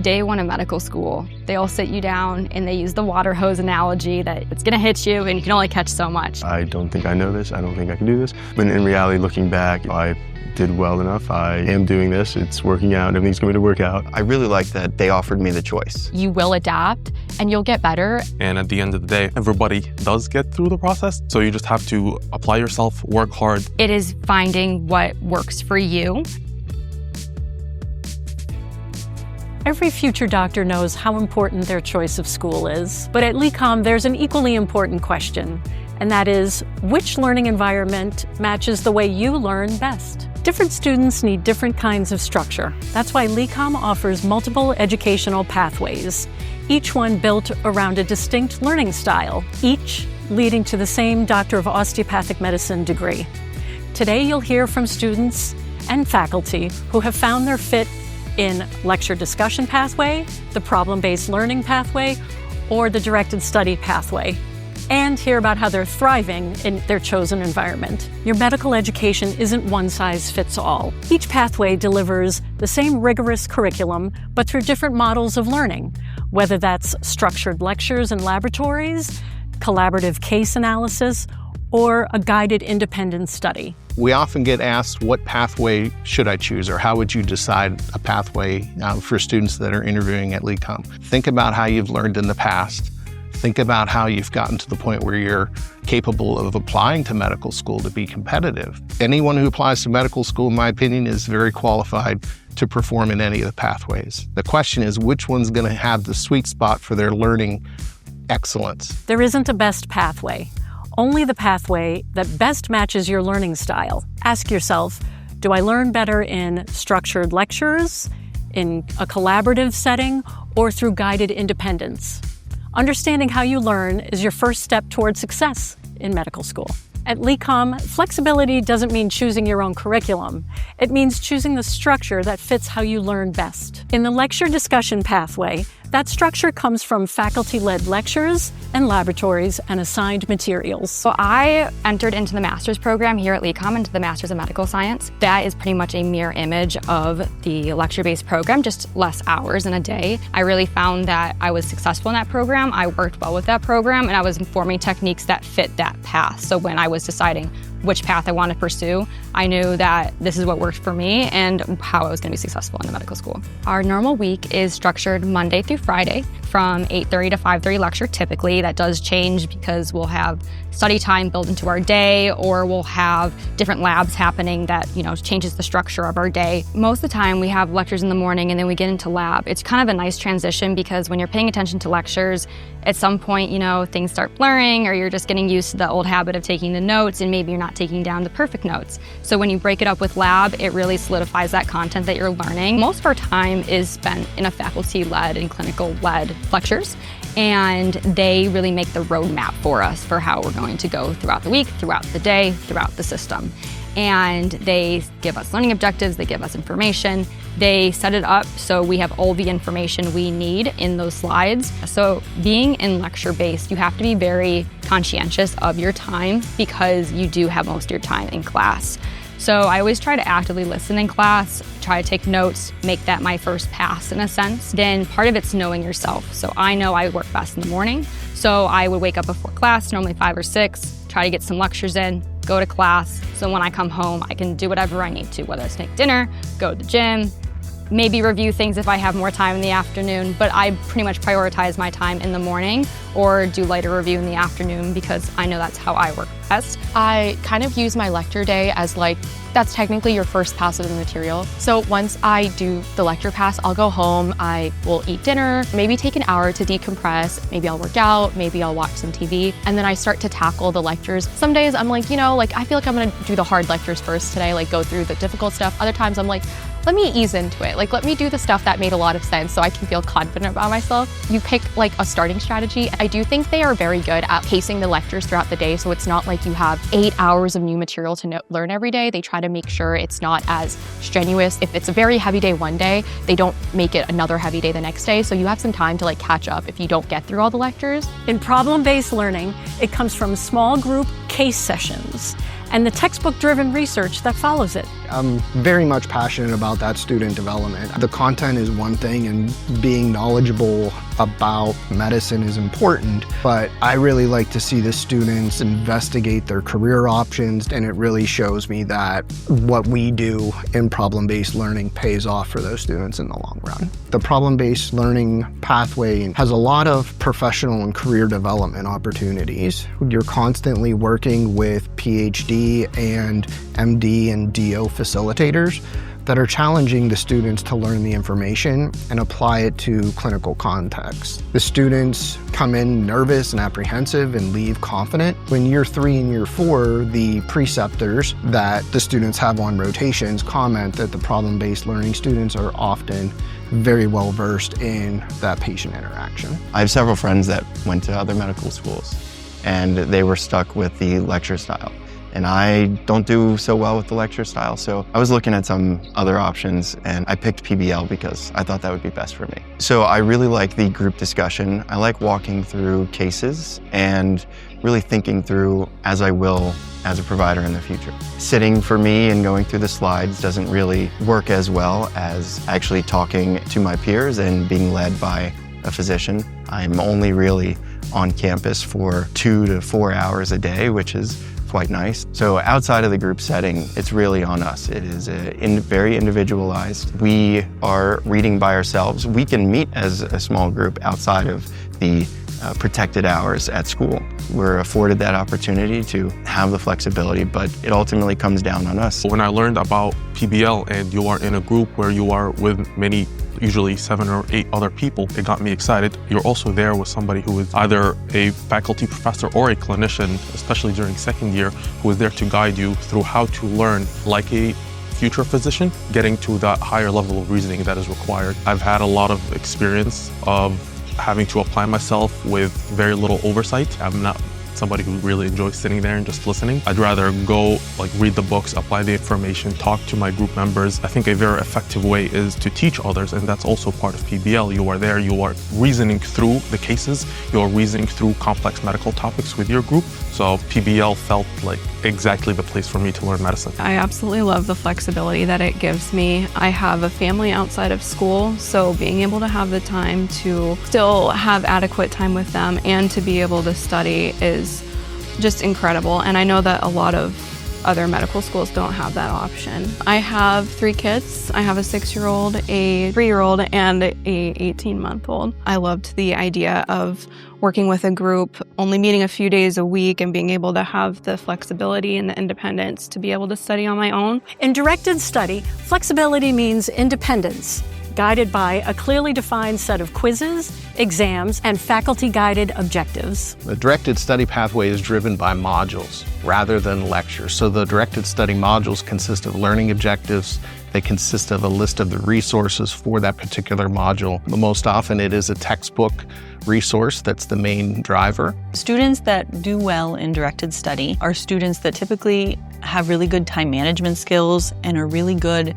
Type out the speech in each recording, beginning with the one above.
Day one of medical school, they all sit you down and they use the water hose analogy that it's gonna hit you and you can only catch so much. I don't think I know this, I don't think I can do this. But in reality, looking back, I did well enough. I am doing this, it's working out, everything's going to work out. I really like that they offered me the choice. You will adapt and you'll get better. And at the end of the day, everybody does get through the process. So you just have to apply yourself, work hard. It is finding what works for you. Every future doctor knows how important their choice of school is. But at LECOM, there's an equally important question, and that is, which learning environment matches the way you learn best? Different students need different kinds of structure. That's why LECOM offers multiple educational pathways, each one built around a distinct learning style, each leading to the same Doctor of Osteopathic Medicine degree. Today, you'll hear from students and faculty who have found their fit in lecture discussion pathway, the problem-based learning pathway, or the directed study pathway, and hear about how they're thriving in their chosen environment. Your medical education isn't one size fits all. Each pathway delivers the same rigorous curriculum, but through different models of learning, whether that's structured lectures and laboratories, collaborative case analysis, or a guided independent study. We often get asked, what pathway should I choose, or how would you decide a pathway for students that are interviewing at LECOM? Think about how you've learned in the past. Think about how you've gotten to the point where you're capable of applying to medical school to be competitive. Anyone who applies to medical school, in my opinion, is very qualified to perform in any of the pathways. The question is, which one's going to have the sweet spot for their learning excellence? There isn't a best pathway, only the pathway that best matches your learning style. Ask yourself, do I learn better in structured lectures, in a collaborative setting, or through guided independence? Understanding how you learn is your first step toward success in medical school. At LECOM, flexibility doesn't mean choosing your own curriculum. It means choosing the structure that fits how you learn best. In the lecture discussion pathway, that structure comes from faculty-led lectures and laboratories and assigned materials. So I entered into the master's program here at LECOM, into the Master's of Medical Science. That is pretty much a mirror image of the lecture-based program, just less hours in a day. I really found that I was successful in that program. I worked well with that program, and I was informing techniques that fit that path. So when I was deciding which path I wanted to pursue, I knew that this is what worked for me and how I was going to be successful in the medical school. Our normal week is structured Monday through Friday from 8:30 to 5:30 lecture typically. That does change because we'll have study time built into our day, or we'll have different labs happening that, changes the structure of our day. Most of the time we have lectures in the morning and then we get into lab. It's kind of a nice transition because when you're paying attention to lectures, at some point, things start blurring, or you're just getting used to the old habit of taking the notes and maybe you're not taking down the perfect notes. So when you break it up with lab, it really solidifies that content that you're learning. Most of our time is spent in a faculty-led and clinical-led lectures, and they really make the roadmap for us for how we're going to go throughout the week, throughout the day, throughout the system. And they give us learning objectives, they give us information, they set it up so we have all the information we need in those slides. So being in lecture-based, you have to be very conscientious of your time because you do have most of your time in class. So I always try to actively listen in class, try to take notes, make that my first pass in a sense. Then part of it's knowing yourself. So I know I work best in the morning, so I would wake up before class, normally 5 or 6, try to get some lectures in, go to class, so when I come home, I can do whatever I need to, whether it's make dinner, go to the gym, maybe review things if I have more time in the afternoon, but I pretty much prioritize my time in the morning or do lighter review in the afternoon because I know that's how I work best. I kind of use my lecture day as that's technically your first pass of the material. So once I do the lecture pass, I'll go home, I will eat dinner, maybe take an hour to decompress, maybe I'll work out, maybe I'll watch some TV, and then I start to tackle the lectures. Some days I'm I feel like I'm gonna do the hard lectures first today, go through the difficult stuff. Other times I'm let me ease into it. Let me do the stuff that made a lot of sense so I can feel confident about myself. You pick a starting strategy. I do think they are very good at pacing the lectures throughout the day, so it's not like you have 8 hours of new material to learn every day. They try to make sure it's not as strenuous. If it's a very heavy day one day, they don't make it another heavy day the next day, so you have some time to catch up if you don't get through all the lectures. In problem-based learning, it comes from small group case sessions and the textbook-driven research that follows it. I'm very much passionate about that student development. The content is one thing, and being knowledgeable about medicine is important, but I really like to see the students investigate their career options, and it really shows me that what we do in problem-based learning pays off for those students in the long run. The problem-based learning pathway has a lot of professional and career development opportunities. You're constantly working with PhD and MD and DO facilitators that are challenging the students to learn the information and apply it to clinical context. The students come in nervous and apprehensive and leave confident. In year 3 and year 4, the preceptors that the students have on rotations comment that the problem-based learning students are often very well versed in that patient interaction. I have several friends that went to other medical schools and they were stuck with the lecture style. And I don't do so well with the lecture style, so I was looking at some other options, and I picked PBL because I thought that would be best for me. So I really like the group discussion. I like walking through cases and really thinking through as I will as a provider in the future. Sitting for me and going through the slides doesn't really work as well as actually talking to my peers and being led by a physician. I'm only really on campus for 2 to 4 hours a day, which is quite nice. So outside of the group setting, it's really on us. It is very individualized. We are reading by ourselves. We can meet as a small group outside of the protected hours at school. We're afforded that opportunity to have the flexibility, but it ultimately comes down on us. When I learned about PBL and you are in a group where you are with many, usually 7 or 8 other people, it got me excited. You're also there with somebody who is either a faculty professor or a clinician, especially during second year, who is there to guide you through how to learn like a future physician, getting to that higher level of reasoning that is required. I've had a lot of experience of having to apply myself with very little oversight. I'm not somebody who really enjoys sitting there and just listening. I'd rather go read the books, apply the information, talk to my group members. I think a very effective way is to teach others, and that's also part of PBL. You are there, you are reasoning through the cases, you are reasoning through complex medical topics with your group. So PBL felt like exactly the place for me to learn medicine. I absolutely love the flexibility that it gives me. I have a family outside of school, so being able to have the time to still have adequate time with them and to be able to study is just incredible. And I know that a lot of other medical schools don't have that option. I have 3 kids. I have a 6-year-old, a 3-year-old, and a 18-month-old. I loved the idea of working with a group, only meeting a few days a week, and being able to have the flexibility and the independence to be able to study on my own. In directed study, flexibility means independence, guided by a clearly defined set of quizzes, exams, and faculty-guided objectives. The directed study pathway is driven by modules rather than lectures. So the directed study modules consist of learning objectives. They consist of a list of the resources for that particular module. Most often it is a textbook resource that's the main driver. Students that do well in directed study are students that typically have really good time management skills and are really good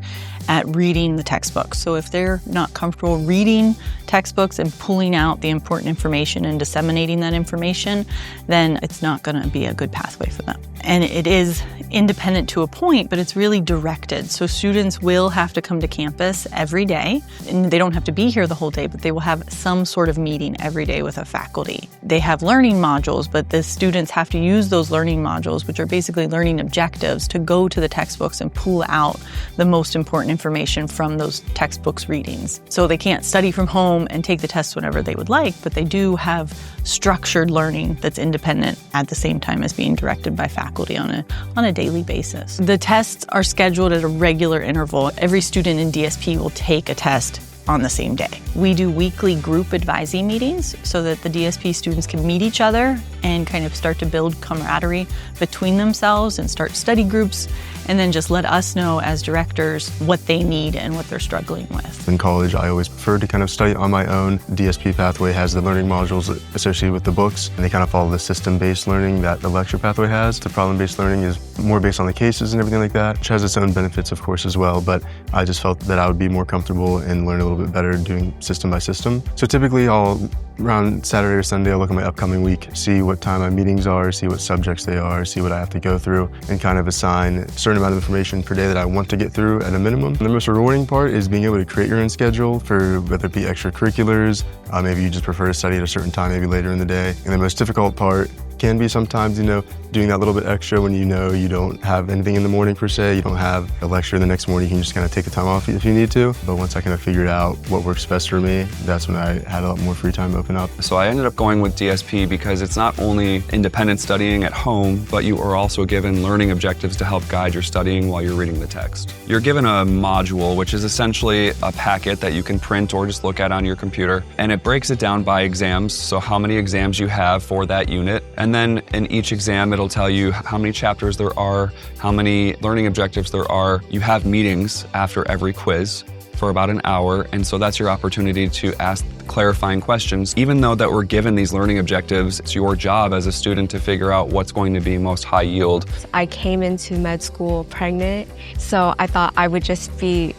at reading the textbooks. So if they're not comfortable reading textbooks and pulling out the important information and disseminating that information, then it's not going to be a good pathway for them. And it is independent to a point, but it's really directed. So students will have to come to campus every day, and they don't have to be here the whole day, but they will have some sort of meeting every day with a faculty. They have learning modules, but the students have to use those learning modules, which are basically learning objectives, to go to the textbooks and pull out the most important information from those textbooks readings. So they can't study from home and take the test whenever they would like, but they do have structured learning that's independent at the same time as being directed by faculty on a daily basis. The tests are scheduled at a regular interval. Every student in DSP will take a test on the same day. We do weekly group advising meetings so that the DSP students can meet each other and kind of start to build camaraderie between themselves and start study groups, and then just let us know as directors what they need and what they're struggling with. In college, I always preferred to kind of study on my own. DSP pathway has the learning modules associated with the books, and they kind of follow the system-based learning that the lecture pathway has. The problem-based learning is more based on the cases and everything like that, which has its own benefits, of course, as well, but I just felt that I would be more comfortable and learn a little bit better doing system by system. So typically around Saturday or Sunday, I'll look at my upcoming week, see what what time my meetings are, see what subjects they are, see what I have to go through, and kind of assign a certain amount of information per day that I want to get through at a minimum. The most rewarding part is being able to create your own schedule for whether it be extracurriculars, maybe you just prefer to study at a certain time, maybe later in the day. And the most difficult part can be sometimes, doing that little bit extra when you don't have anything in the morning per se, you don't have a lecture the next morning, you can just kind of take the time off if you need to. But once I kind of figured out what works best for me, that's when I had a lot more free time to open up. So I ended up going with DSP because it's not only independent studying at home, but you are also given learning objectives to help guide your studying while you're reading the text. You're given a module, which is essentially a packet that you can print or just look at on your computer, and it breaks it down by exams, so how many exams you have for that unit. And then in each exam, it'll tell you how many chapters there are, how many learning objectives there are. You have meetings after every quiz for about an hour, and so that's your opportunity to ask clarifying questions. Even though that we're given these learning objectives, it's your job as a student to figure out what's going to be most high yield. I came into med school pregnant, so I thought I would just be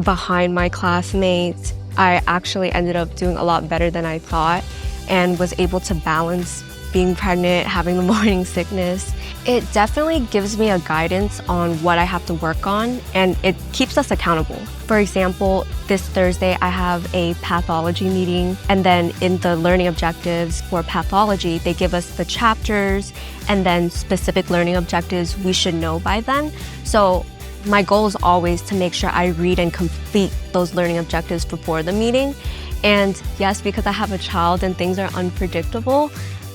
behind my classmates. I actually ended up doing a lot better than I thought and was able to balance being pregnant, having the morning sickness. It definitely gives me a guidance on what I have to work on, and it keeps us accountable. For example, this Thursday I have a pathology meeting, and then in the learning objectives for pathology, they give us the chapters and then specific learning objectives we should know by then. So my goal is always to make sure I read and complete those learning objectives before the meeting. And yes, because I have a child and things are unpredictable,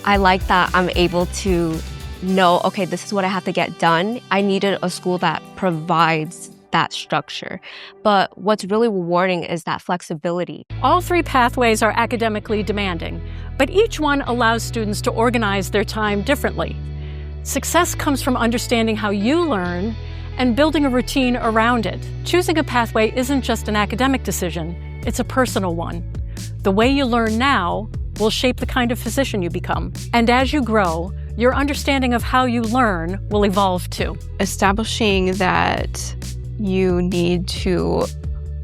I like that I'm able to know, okay, this is what I have to get done. I needed a school that provides that structure. But what's really rewarding is that flexibility. All three pathways are academically demanding, but each one allows students to organize their time differently. Success comes from understanding how you learn and building a routine around it. Choosing a pathway isn't just an academic decision, it's a personal one. The way you learn now will shape the kind of physician you become. And as you grow, your understanding of how you learn will evolve too. Establishing that you need to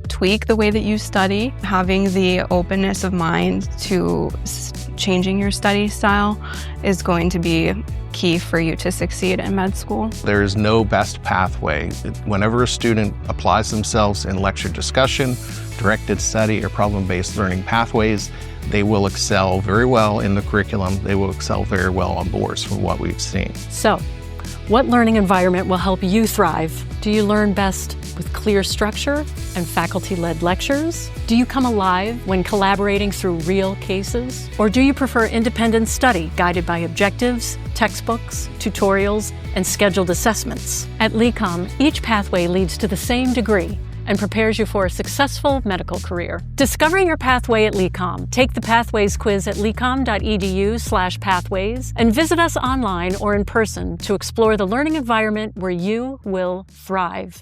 tweak the way that you study, having the openness of mind to changing your study style is going to be key for you to succeed in med school. There is no best pathway. Whenever a student applies themselves in lecture discussion, directed study, or problem-based learning pathways, they will excel very well in the curriculum. They will excel very well on boards from what we've seen. So, what learning environment will help you thrive? Do you learn best with clear structure and faculty-led lectures? Do you come alive when collaborating through real cases? Or do you prefer independent study guided by objectives, textbooks, tutorials, and scheduled assessments? At LECOM, each pathway leads to the same degree and prepares you for a successful medical career. Discovering your pathway at LECOM. Take the Pathways quiz at lecom.edu/pathways and visit us online or in person to explore the learning environment where you will thrive.